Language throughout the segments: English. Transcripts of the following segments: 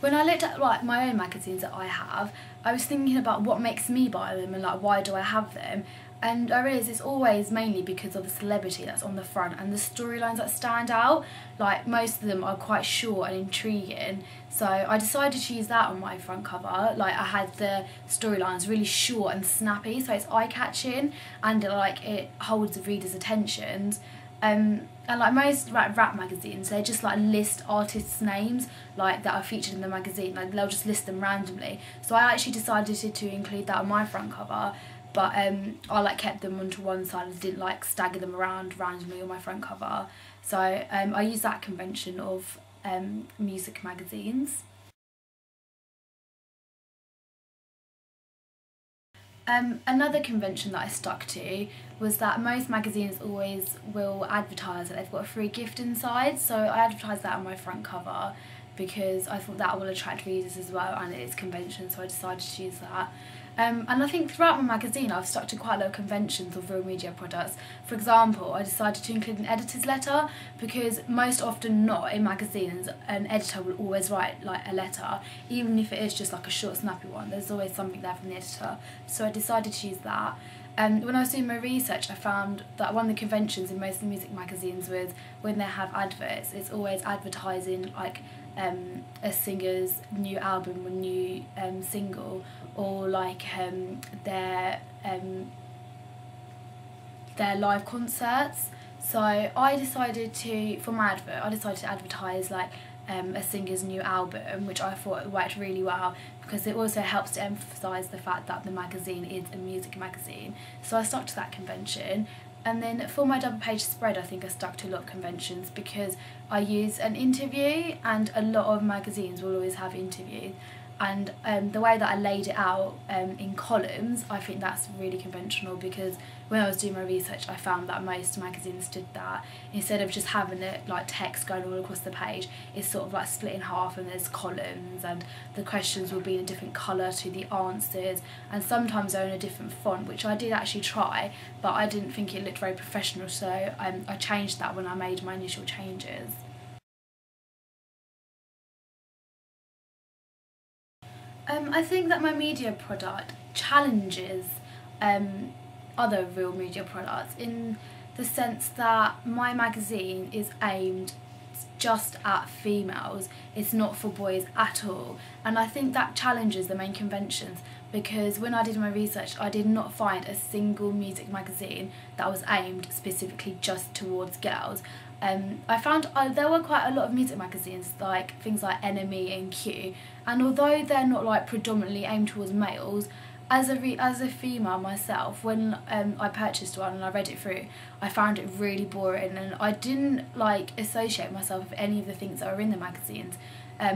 When I looked at like my own magazines that I have, I was thinking about what makes me buy them and like why do I have them, and I realised it's always mainly because of the celebrity that's on the front and the storylines that stand out. Like most of them are quite short and intriguing, so I decided to use that on my front cover. Like I had the storylines really short and snappy, so it's eye-catching and like it holds the reader's attention. And like most rap magazines, they just like list artists' names like that are featured in the magazine. Like they'll just list them randomly. So I actually decided to include that on my front cover, but I like kept them onto one side and didn't like stagger them around randomly on my front cover. So I use that convention of music magazines. Another convention that I stuck to was that most magazines always will advertise that they've got a free gift inside, so I advertised that on my front cover because I thought that will attract readers as well, and it is convention, so I decided to use that. And I think throughout my magazine I've stuck to quite a lot of conventions of real media products. For example, I decided to include an editor's letter because most often not in magazines an editor will always write like a letter, even if it is just like a short snappy one. There's always something there from the editor, so I decided to use that. When I was doing my research, I found that one of the conventions in most music magazines was when they have adverts, it's always advertising like a singer's new album or new single, or like their live concerts. So I decided to, for my advert, I decided to advertise like a singer's new album, which I thought worked really well because it also helps to emphasise the fact that the magazine is a music magazine. So I stuck to that convention. And then for my double page spread, I think I stuck to a lot of conventions because I use an interview, and a lot of magazines will always have interviews. And the way that I laid it out in columns, I think that's really conventional because when I was doing my research I found that most magazines did that. Instead of just having it like text going all across the page, it's sort of like split in half and there's columns, and the questions will be in a different colour to the answers, and sometimes they're in a different font, which I did actually try, but I didn't think it looked very professional, so I changed that when I made my initial changes. I think that my media product challenges other real media products in the sense that my magazine is aimed just at females, it's not for boys at all, and I think that challenges the main conventions because when I did my research I did not find a single music magazine that was aimed specifically just towards girls. I found there were quite a lot of music magazines, like things like NME and Q, and although they're not like predominantly aimed towards males, as a female myself, when I purchased one and I read it through, I found it really boring, and I didn't like associate myself with any of the things that are in the magazines.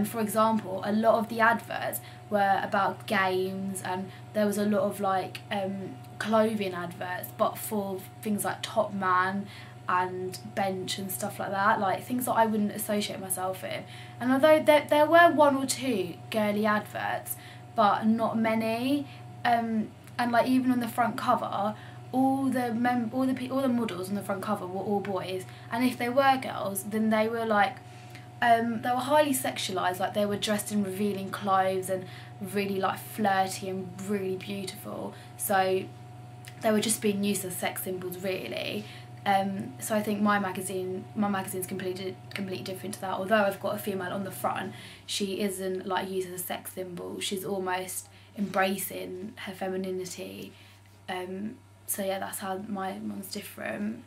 For example, a lot of the adverts were about games, and there was a lot of like clothing adverts, but for things like Top Man and Bench and stuff like that, like things that I wouldn't associate myself with. And although there were one or two girly adverts, but not many, and like even on the front cover, all the models on the front cover were all boys, and if they were girls, then they were like they were highly sexualised, like they were dressed in revealing clothes and really like flirty and really beautiful, so they were just being used as sex symbols really. So I think my magazine's completely different to that. Although I've got a female on the front, she isn't like used as a sex symbol, she's almost embracing her femininity. So yeah, that's how my one's different.